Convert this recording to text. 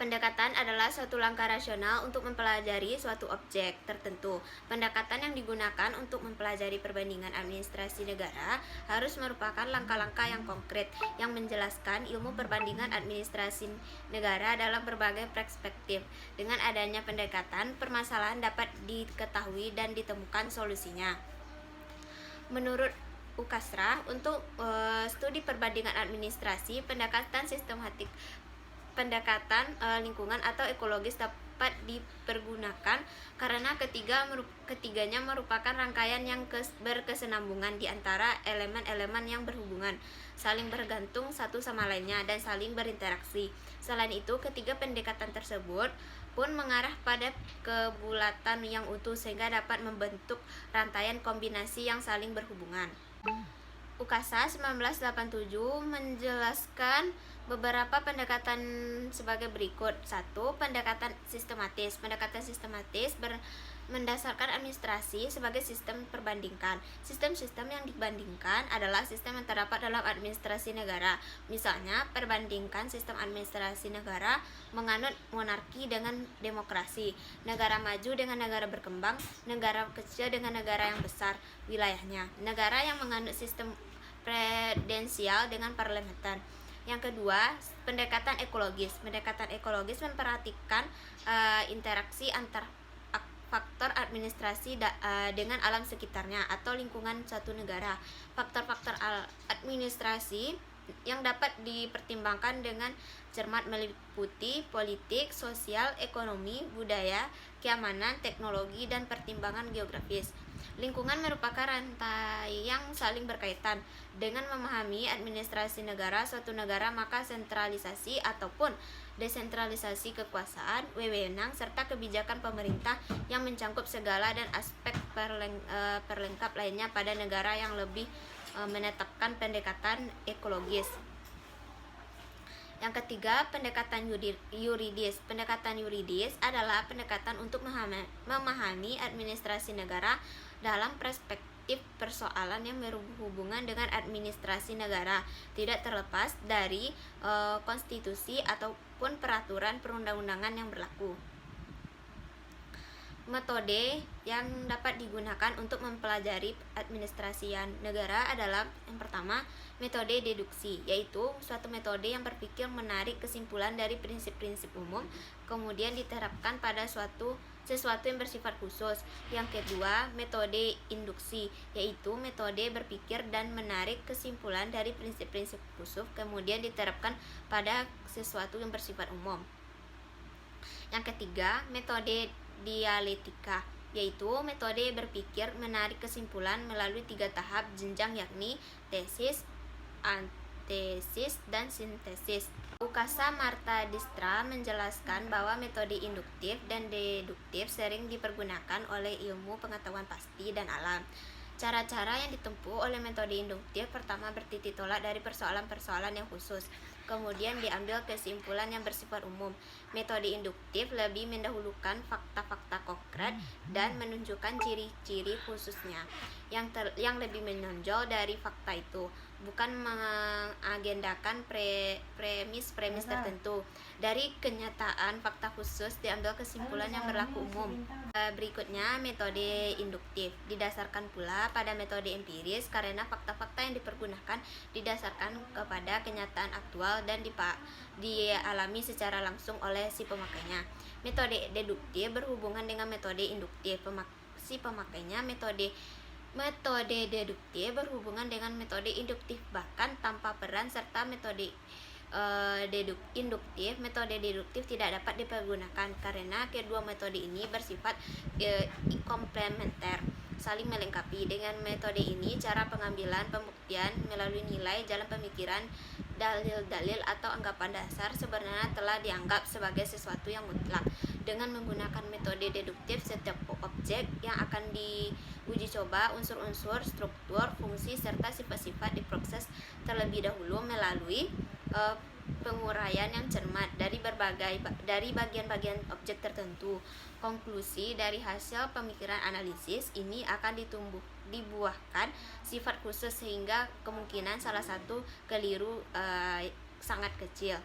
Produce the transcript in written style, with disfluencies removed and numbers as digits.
Pendekatan adalah suatu langkah rasional untuk mempelajari suatu objek tertentu. Pendekatan yang digunakan untuk mempelajari perbandingan administrasi negara harus merupakan langkah-langkah yang konkret yang menjelaskan ilmu perbandingan administrasi negara dalam berbagai perspektif. Dengan adanya pendekatan, permasalahan dapat diketahui dan ditemukan solusinya. Menurut Ukasra, untuk studi perbandingan administrasi, pendekatan lingkungan atau ekologis dapat dipergunakan karena ketiganya merupakan rangkaian yang berkesinambungan di antara elemen-elemen yang berhubungan, saling bergantung satu sama lainnya, dan saling berinteraksi. Selain itu, ketiga pendekatan tersebut pun mengarah pada kebulatan yang utuh sehingga dapat membentuk rantaian kombinasi yang saling berhubungan. Ukasa 1987 menjelaskan beberapa pendekatan sebagai berikut. 1. Pendekatan sistematis. Pendekatan sistematis mendasarkan administrasi sebagai sistem perbandingkan. Sistem-sistem yang dibandingkan adalah sistem yang terdapat dalam administrasi negara. Misalnya, perbandingkan sistem administrasi negara menganut monarki dengan demokrasi, negara maju dengan negara berkembang, negara kecil dengan negara yang besar wilayahnya, negara yang menganut sistem presidensial dengan parlementer. Yang kedua, pendekatan ekologis. Pendekatan ekologis memperhatikan interaksi antar faktor administrasi dengan alam sekitarnya atau lingkungan suatu negara. Faktor-faktor administrasi yang dapat dipertimbangkan dengan cermat meliputi politik, sosial, ekonomi, budaya, keamanan, teknologi, dan pertimbangan geografis. Lingkungan merupakan rantai yang saling berkaitan. Dengan memahami administrasi negara suatu negara, maka sentralisasi ataupun desentralisasi kekuasaan, wewenang, serta kebijakan pemerintah yang mencangkup segala dan aspek perlengkap lainnya pada negara yang lebih menetapkan pendekatan ekologis. Yang ketiga, pendekatan yuridis. Pendekatan yuridis adalah pendekatan untuk memahami administrasi negara dalam perspektif persoalan yang berhubungan dengan administrasi negara, tidak terlepas dari konstitusi ataupun peraturan perundang-undangan yang berlaku. Metode yang dapat digunakan untuk mempelajari administrasi negara adalah yang pertama, metode deduksi, yaitu suatu metode yang berpikir menarik kesimpulan dari prinsip-prinsip umum, kemudian diterapkan pada sesuatu yang bersifat khusus. Yang kedua, metode induksi, yaitu metode berpikir dan menarik kesimpulan dari prinsip-prinsip khusus, kemudian diterapkan pada sesuatu yang bersifat umum. Yang ketiga, metode dialektika, yaitu metode berpikir menarik kesimpulan melalui 3 tahap jenjang, yakni tesis, antesis, dan sintesis. Ukasa Marta Dijkstra menjelaskan bahwa metode induktif dan deduktif sering dipergunakan oleh ilmu pengetahuan pasti dan alam. Cara-cara yang ditempuh oleh metode induktif pertama bertitik tolak dari persoalan-persoalan yang khusus, kemudian diambil kesimpulan yang bersifat umum. Metode induktif lebih mendahulukan fakta-fakta konkret dan menunjukkan ciri-ciri khususnya yang lebih menonjol dari fakta itu, bukan mengagendakan premis tertentu. Dari kenyataan fakta khusus diambil kesimpulan yang berlaku umum. Berikutnya, metode induktif didasarkan pula pada metode empiris karena fakta-fakta yang dipergunakan didasarkan kepada kenyataan aktual dan dialami secara langsung oleh si pemakainya. Metode deduktif berhubungan dengan metode induktif. Si pemakainya metode deduktif berhubungan dengan metode induktif bahkan tanpa peran serta metode metode deduktif tidak dapat dipergunakan karena kedua metode ini bersifat komplementer, saling melengkapi. Dengan metode ini, cara pengambilan pembuktian melalui nilai, jalan pemikiran, dalil-dalil atau anggapan dasar sebenarnya telah dianggap sebagai sesuatu yang mutlak. Dengan menggunakan metode deduktif, setiap objek yang akan diuji coba, unsur-unsur, struktur, fungsi, serta sifat-sifat diproses terlebih dahulu melalui penguraian yang cermat dari bagian-bagian objek tertentu. Konklusi dari hasil pemikiran analisis ini akan dibuahkan sifat khusus sehingga kemungkinan salah satu keliru sangat kecil.